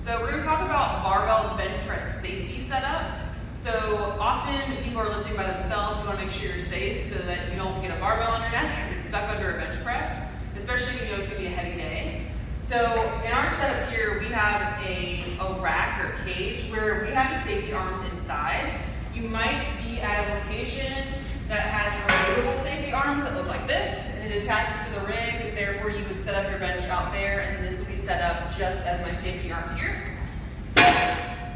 So we're going to talk about barbell bench press safety setup. So often people are lifting by themselves. You want to make sure you're safe so that you don't get a barbell on your neck or get stuck under a bench press, especially if you know it's going to be a heavy day. So in our setup here, we have a rack or cage where we have the safety arms inside. You might be at a location that has removable safety arms that look like this, and it attaches to the rig. Therefore, you would set up your bench out there, and this will be set up just as my safety arms here.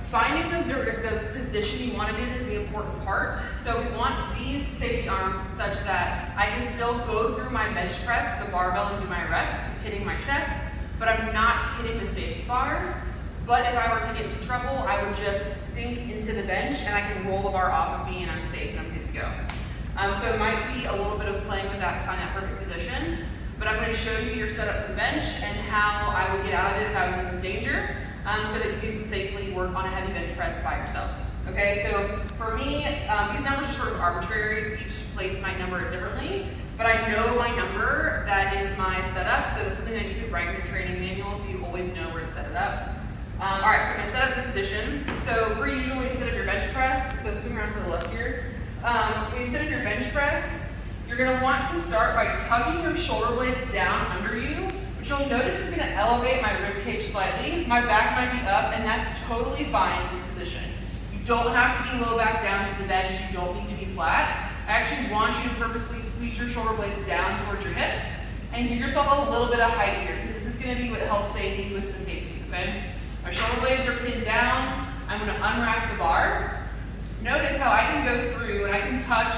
Finding the position you want it in is the important part. So we want these safety arms such that I can still go through my bench press with the barbell and do my reps, hitting my chest, but I'm not hitting the safety bars. But if I were to get into trouble, I would just sink into the bench and I can roll the bar off of me and I'm safe and I'm good to go. So it might be a little bit of playing with that to find that perfect position, but I'm going to show you your setup for the bench and how I would get out of it if I was in danger, so that you can safely work on a heavy bench press by yourself. Okay, so for me, these numbers are sort of arbitrary. Each place might number it differently, but I know my number, that is my setup, so it's something that you could write in your training manual so you always know where to set it up. All right, so I'm going to set up the position. So per usual, when you set up your bench press, so swing around to the left here. When you set up your bench press, you're going to want to start by tucking your shoulder blades down under you, which you'll notice is going to elevate my rib cage slightly. My back might be up, and that's totally fine in this position. You don't have to be low back down to the bench. You don't need to be flat. I actually want you to purposely squeeze your shoulder blades down towards your hips and give yourself a little bit of height here, because this is going to be what helps save you with the safeties, okay? My shoulder blades are pinned down. I'm going to unrack the bar. Notice how I can go through and I can touch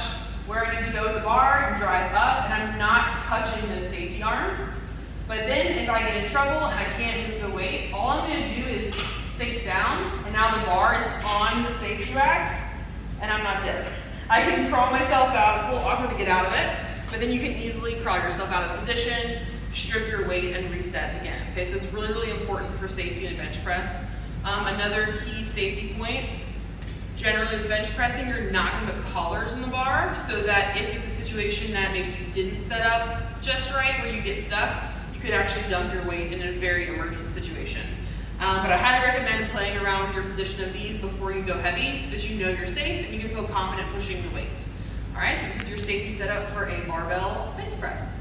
where I need to go with the bar and drive up, and I'm not touching those safety arms. But then if I get in trouble and I can't move the weight, all I'm going to do is sink down, and now the bar is on the safety racks, and I'm not dead. I can crawl myself out. It's a little awkward to get out of it, but then you can easily crawl yourself out of position, strip your weight, and reset again. Okay, so it's really, really important for safety in a bench press. Another key safety point, generally with bench pressing, you're not going to put collars in the bar, so that if it's a situation that maybe you didn't set up just right, where you get stuck, you could actually dump your weight in a very emergent situation. But I highly recommend playing around with your position of these before you go heavy, so that you know you're safe and you can feel confident pushing the weight. All right, so this is your safety setup for a barbell bench press.